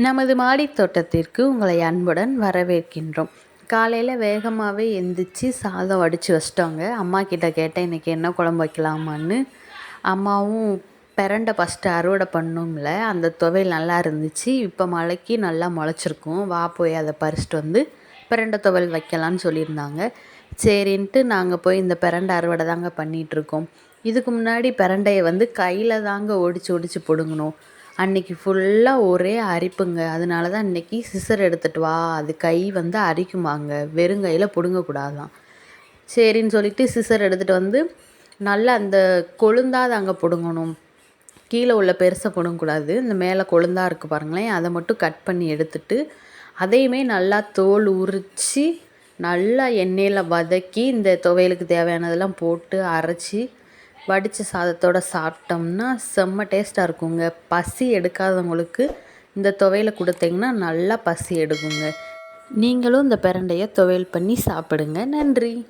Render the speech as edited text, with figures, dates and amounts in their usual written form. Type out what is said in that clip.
நமது மாடித் தோட்டத்திற்கு உங்களை அன்புடன் வரவேற்கின்றோம். காலையில் வேகமாகவே எந்திரிச்சு சாதம் வடித்து வச்சிட்டோங்க. அம்மா கிட்ட கேட்டேன் இன்றைக்கி என்ன குழம்பு வைக்கலாமான்னு. அம்மாவும் பிரண்டை ஃபஸ்ட்டு அறுவடை பண்ணோம்ல, அந்த துவையல் நல்லா இருந்துச்சு. இப்போ மழைக்கு நல்லா முளைச்சிருக்கும், வா போய் அதை பறிச்சிட்டு வந்து பிரண்டை துவையல் வைக்கலான்னு சொல்லியிருந்தாங்க. சரின்ட்டு நாங்கள் போய் இந்த பிரண்டை அறுவடை தாங்க பண்ணிகிட்ருக்கோம். இதுக்கு முன்னாடி பிரண்டையை கையில் தாங்க ஒடிச்சு பிடுங்கணும். அன்றைக்கி ஃபுல்லாக ஒரே அரிப்புங்க. அதனால தான் இன்றைக்கி சிசர் எடுத்துகிட்டு வா, அது கை அரிக்குமாங்க, வெறுங்கையில் பிடுங்கக்கூடாதான். சரின்னு சொல்லிவிட்டு சிசர் எடுத்துகிட்டு வந்து நல்லா அந்த கொழுந்தாக அங்கே பிடுங்கணும். கீழே உள்ள பெருசை பிடுங்கக்கூடாது. இந்த மேலே கொழுந்தாக இருக்குது பாருங்களேன், அதை மட்டும் கட் பண்ணி எடுத்துட்டு அதையுமே நல்லா தோல் உரித்து நல்லா எண்ணெயில் வதக்கி இந்த துவையலுக்கு தேவையானதெல்லாம் போட்டு அரைச்சி வடித்த சாதத்தோடு சாப்பிட்டோம்னா செம்ம டேஸ்ட்டாக இருக்குங்க. பசி எடுக்காதவங்களுக்கு இந்த துவையலை கொடுத்தீங்கன்னா நல்லா பசி எடுக்குங்க. நீங்களும் இந்த பிரண்டையை துவையல் பண்ணி சாப்பிடுங்க. நன்றி.